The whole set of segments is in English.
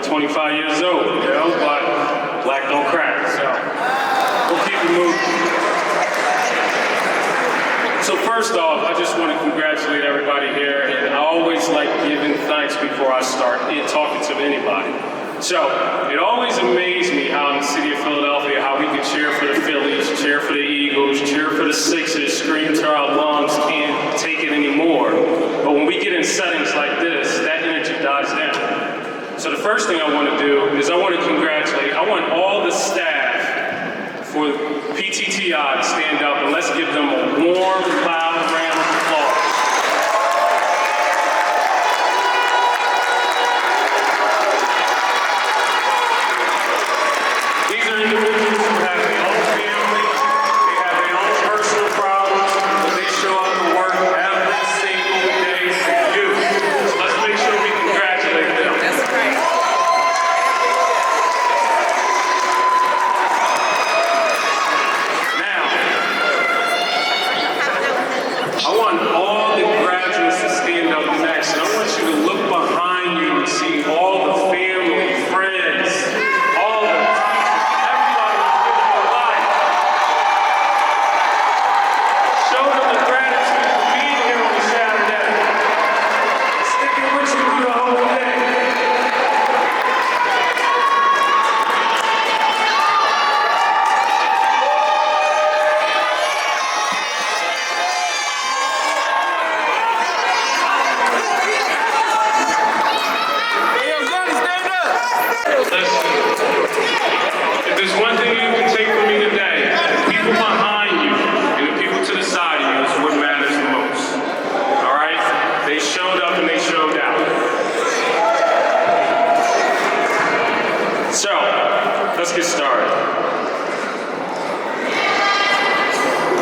over 25 years old, but black don't crack, so we'll keep it moving. So first off, I just want to congratulate everybody here, and I always like giving thanks before I start talking to anybody. So, it always amazed me how in the city of Philadelphia, how we could cheer for the Phillies, cheer for the Eagles, cheer for the Sixers, scream till our lungs can't take it anymore. But when we get in settings like this, that energy dies down. So the first thing I want to do is I want want all the staff for PTTI to stand up and let's give them a warm, loud round of applause. These are individuals who have their own family, they have their own personal problems, but they show up to work every single day for you. So let's make sure we congratulate them. That's right. Now, I want all the graduates to stand up next, and I want you to look behind you and see all the family, friends, all the show them the gratitude for being here on a Saturday. Sticking with you through the whole day. Listen, if there's one thing you can take from me today, the people behind you and the people to the side of you is what matters the most. All right? They showed up and they showed out. So, let's get started.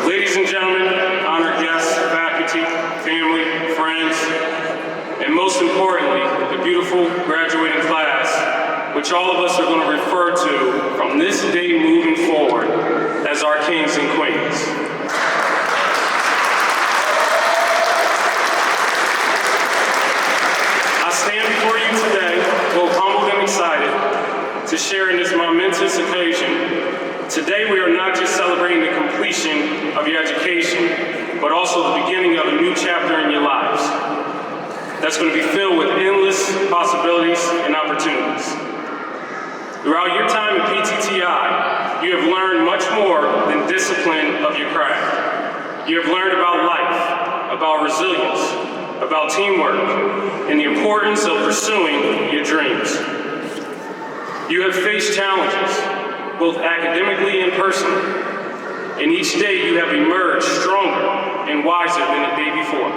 Ladies and gentlemen, honored guests, faculty, family, friends, and most importantly, the beautiful graduating class, which all of us are going to refer to from this day moving forward as our kings and queens. I stand before you today, both humbled and excited, to share in this momentous occasion. Today we are not just celebrating the completion of your education, but also the beginning of a new chapter in your lives that's going to be filled with endless possibilities and opportunities. Throughout your time at PTTI, you have learned much more than discipline of your craft. You have learned about life, about resilience, about teamwork, and the importance of pursuing your dreams. You have faced challenges, both academically and personally, and each day you have emerged stronger and wiser than the day before.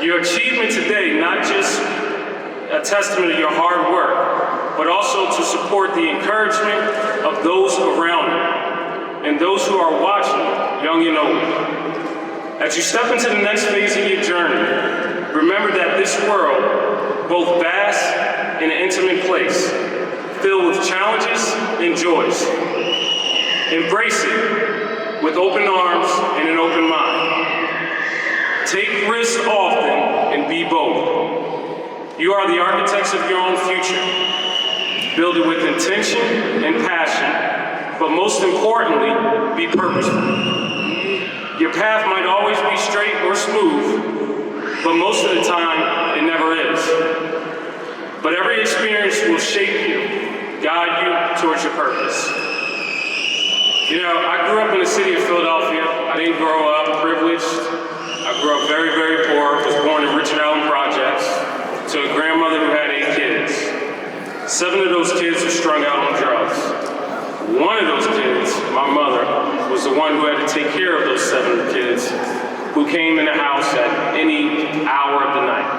Your achievement today, not just a testament of your hard work, but also to support the encouragement of those around you and those who are watching, young and old. As you step into the next phase of your journey, remember that this world, both vast and an intimate place, filled with challenges and joys. Embrace it with open arms and an open mind. Take risks often and be bold. You are the architects of your own future. Build it with intention and passion, but most importantly, be purposeful. Your path might always be straight or smooth, but most of the time, it never is. But every experience will shape you, guide you towards your purpose. You know, I grew up in the city of Philadelphia. I didn't grow up privileged. I grew up very, very poor, was born in Richard Allen Projects, to a grandmother who had 8 kids. 7 of those kids were strung out on drugs. One of those kids, my mother, was the one who had to take care of those 7 kids who came in the house at any hour of the night.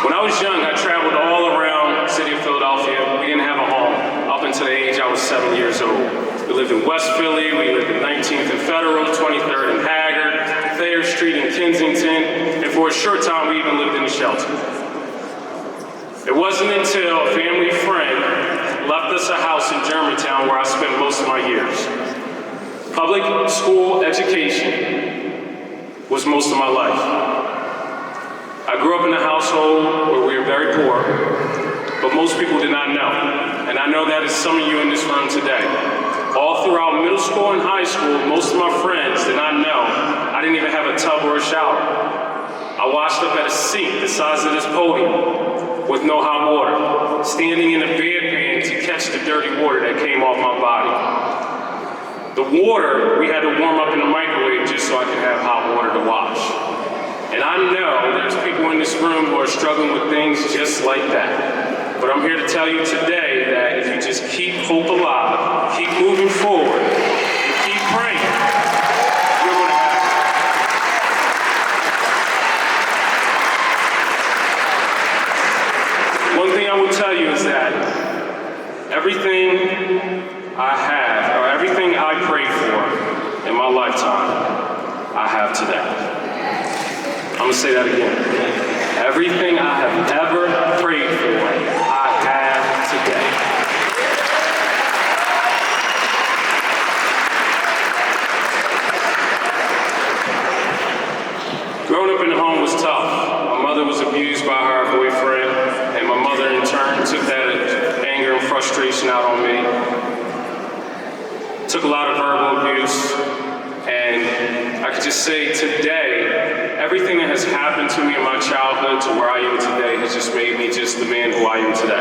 When I was young, I traveled all around the city of Philadelphia. We didn't have a home up until the age I was 7 years old. We lived in West Philly, we lived in 19th and Federal, 23rd and Haggard, Thayer Street in Kensington, and for a short time we even lived in a shelter. It wasn't until a family friend left us a house in Germantown where I spent most of my years. Public school education was most of my life. I grew up in a household where we were very poor, but most people did not know. And I know that is some of you in this room today. All throughout middle school and high school, most of my friends did not know I didn't even have a tub or a shower. I washed up at a sink the size of this podium with no hot water, standing in a bedpan to catch the dirty water that came off my body. The water we had to warm up in the microwave just so I could have hot water to wash. And I know there's people in this room who are struggling with things just like that. But I'm here to tell you today that if you just keep hope alive, keep moving forward, and keep praying, you're going to have it. One thing I will tell you is that everything I have, or everything I prayed for in my lifetime, I have today. I'm going to say that again. Everything I have ever prayed for, I have today. Growing up in the home was tough. My mother was abused by her boyfriend, and my mother in turn took that anger and frustration out on me. Took a lot of verbal abuse, and I could just say today, everything that has happened to me in my childhood to where I am today has just made me just the man who I am today.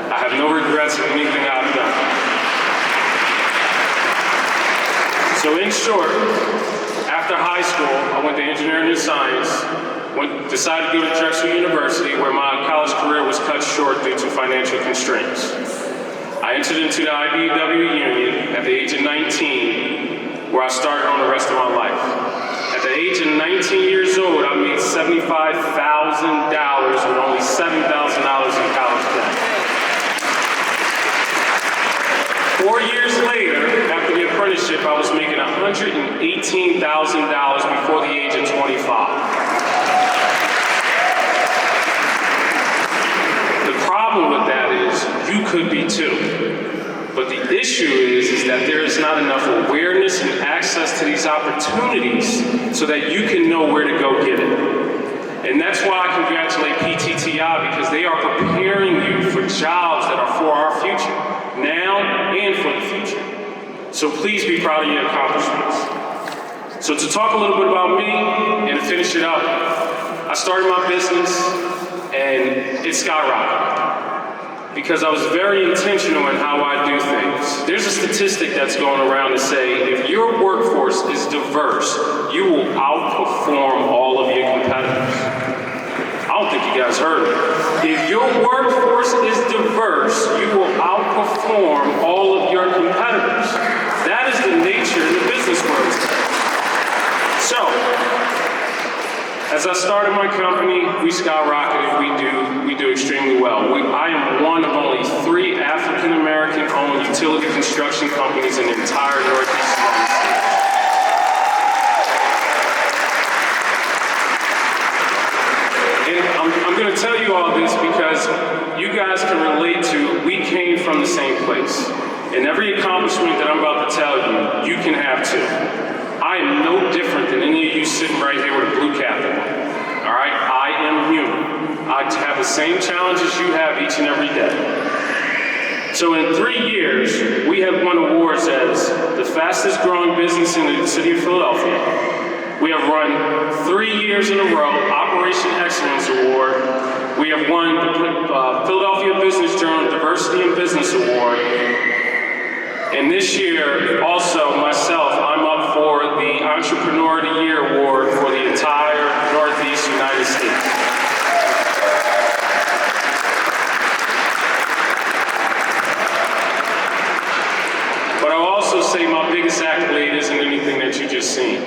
I have no regrets in anything I've done. So in short, after high school, I went to engineering and science, decided to go to Drexel University where my college career was cut short due to financial constraints. I entered into the IBEW union at the age of 19, where I started on the rest of my life. At the age of 19 years old, I made $75,000 with only $7,000 in college debt. 4 years later, after the apprenticeship, I was making $118,000 before the age of 25. The problem with that is you could be too. But the issue is that there is not enough awareness and access to these opportunities so that you can know where to go get it. And that's why I congratulate PTTI, because they are preparing you for jobs that are for our future, now and for the future. So please be proud of your accomplishments. So to talk a little bit about me and to finish it up, I started my business and it skyrocketed, because I was very intentional in how I do things. There's a statistic that's going around to say if your workforce is diverse, you will outperform all of your competitors. I don't think you guys heard it. If your workforce is diverse, you will outperform all of your competitors. That is the nature in the business world. So, as I started my company, we skyrocketed. We do extremely well. I am one of only 3 African-American-owned utility construction companies in the entire Northeast United States. And I'm going to tell you all this because you guys can relate to, we came from the same place. And every accomplishment that I'm about to tell you, you can have too. I am no different than any of you sitting right here with a blue cap on. All right? I am human. I have the same challenges you have each and every day. So in 3 years, we have won awards as the fastest growing business in the city of Philadelphia. We have run 3 years in a row, Operation Excellence Award. We have won the Philadelphia Business Journal Diversity in Business Award. And this year, also myself, I'm up for the Entrepreneur of the Year Award for the entire Northeast United States. But I'll also say my biggest accolade isn't anything that you just seen.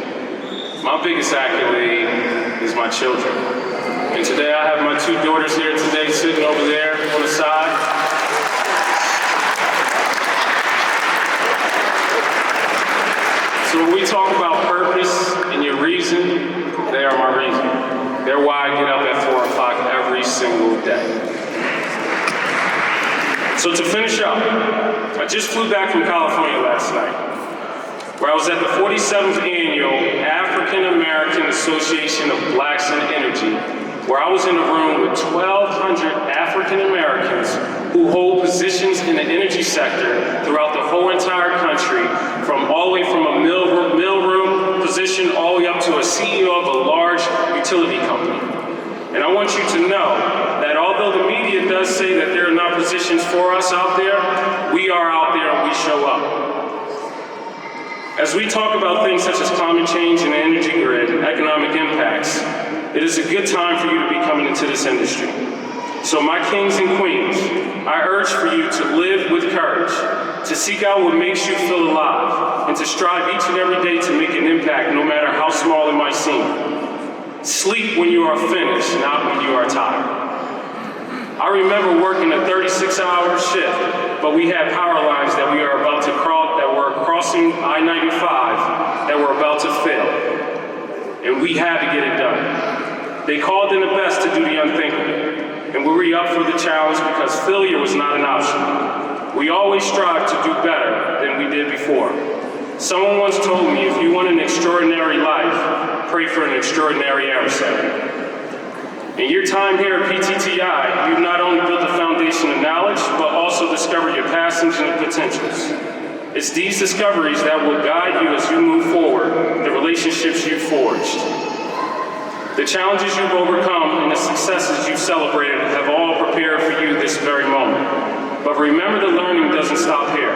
My biggest accolade is my children. And today I have my 2 daughters here today sitting over there on the side. So when we talk about purpose and your reason, they are my reason. They're why I get up at 4 o'clock every single day. So to finish up, I just flew back from California last night, where I was at the 47th Annual African American Association of Blacks in Energy where I was in a room with 1,200 African Americans who hold positions in the energy sector throughout the whole entire country, from all the way from a mailroom position all the way up to a CEO of a large utility company. And I want you to know that although the media does say that there are not positions for us out there, we are out there and we show up. As we talk about things such as climate change and the energy grid and economic impacts, it is a good time for you to be coming into this industry. So my kings and queens, I urge for you to live with courage, to seek out what makes you feel alive, and to strive each and every day to make an impact no matter how small it might seem. Sleep when you are finished, not when you are tired. I remember working a 36-hour shift, but we had power lines that we are about to cross, that were crossing I-95, that were about to fail. And we had to get it done. They called in the best to do the unthinkable. And we were up for the challenge because failure was not an option. We always strive to do better than we did before. Someone once told me, if you want an extraordinary life, pray for an extraordinary adversary. In your time here at PTTI, you've not only built a foundation of knowledge, but also discovered your passions and potentials. It's these discoveries that will guide you as you move forward, the relationships you've forged. The challenges you've overcome and the successes you've celebrated have all prepared for you this very moment. But remember, the learning doesn't stop here.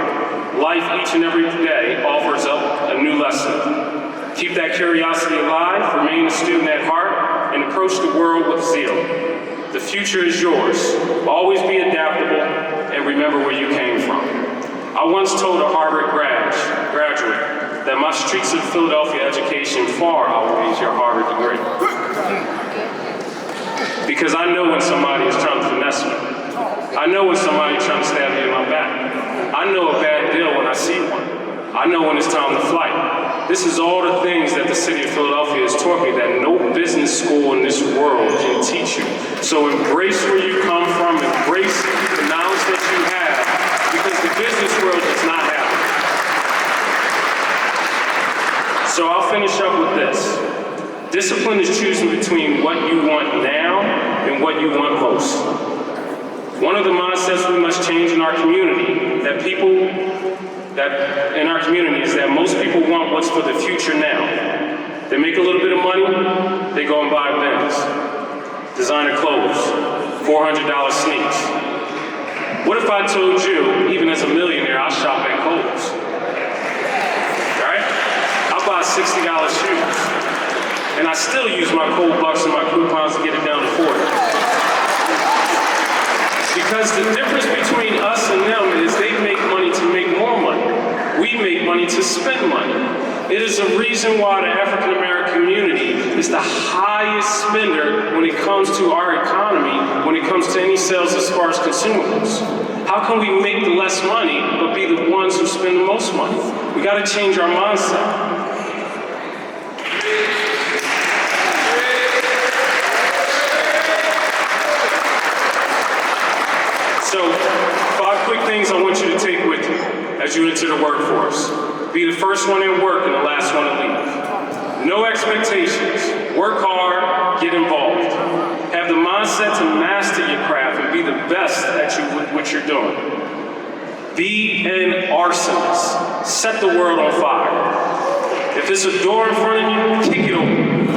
Life each and every day offers up a new lesson. Keep that curiosity alive, remain a student at heart, and approach the world with zeal. The future is yours. Always be adaptable and remember where you came from. I once told a Harvard graduate that my streets of Philadelphia education far outweighs your Harvard degree. Because I know when somebody is trying to finesse me. I know when somebody is trying to stab me in my back. I know a bad deal when I see one. I know when it's time to flight. This is all the things that the city of Philadelphia has taught me that no business school in this world can teach you. So embrace where you come from, embrace the knowledge that you have, because the business world does not have it. So I'll finish up with this. Discipline is choosing between what you want now and what you want most. One of the mindsets we must change in our community is that most people want what's for the future now. They make a little bit of money, they go and buy Benz, designer clothes, $400 sneaks. What if I told you, even as a millionaire, I shop at Kohl's? Right? I buy $60 shoes, and I still use my cold bucks and my coupons to get it down to 40. Because the difference between us and them is they make money to make more money. We make money to spend money. It is a reason why the African American community is the highest spender when it comes to our economy, when it comes to any sales as far as consumables. How can we make the less money but be the ones who spend the most money? We got to change our mindset. So, 5 quick things I want you to take with you as you enter the workforce. Be the first one in work and the last one to leave. No expectations. Work hard, get involved. Have the mindset to master your craft and be the best at what you're doing. Be an arsonist. Set the world on fire. If there's a door in front of you, kick it open.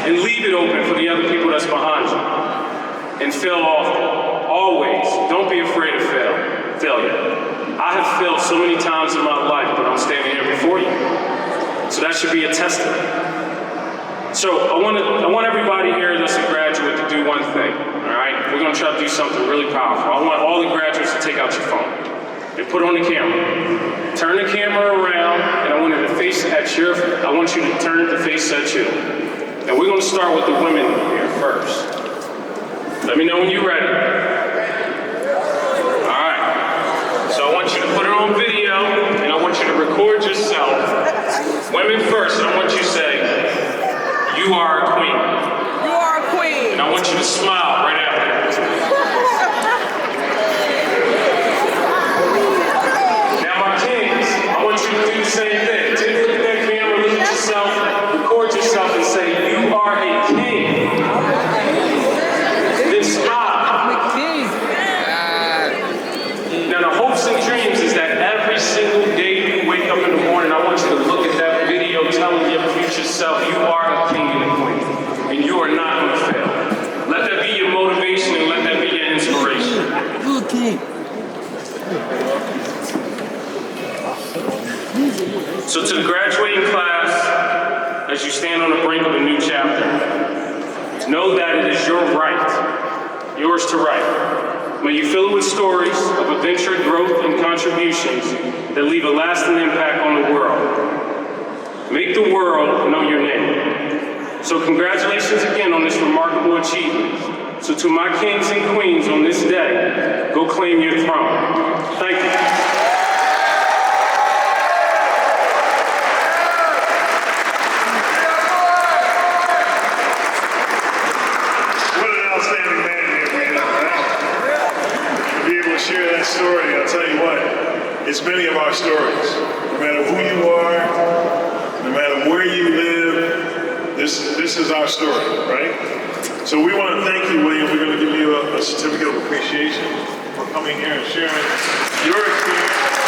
And leave it open for the other people that's behind you. And fail often. Always, don't be afraid of failure. I have failed so many times in my life, but I'm standing here before you. So that should be a testament. So I want everybody here that's a graduate to do one thing, all right? We're gonna try to do something really powerful. I want all the graduates to take out your phone and put it on the camera. Turn the camera around, and I want you to turn it to face at you. And we're gonna start with the women here first. Let me know when you're ready. All right. So I want you to put it on video, and I want you to record yourself. Women first, and I want you to say, "You are a queen." You are a queen. And I want you to smile right after that. Now, my kings, I want you to do the same thing. Take a look at that camera, look at yourself, record yourself, and say, "You are a king." So to the graduating class, as you stand on the brink of a new chapter, know that it is your right, yours to write. May you fill it with stories of adventure, growth, and contributions that leave a lasting impact on the world. Make the world know your name. So congratulations again on this remarkable achievement. So to my kings and queens on this day, go claim your throne. Thank you. Share that story, I'll tell you what, it's many of our stories. No matter who you are, no matter where you live, this is our story, right? So we want to thank you, William. We're going to give you a certificate of appreciation for coming here and sharing your experience.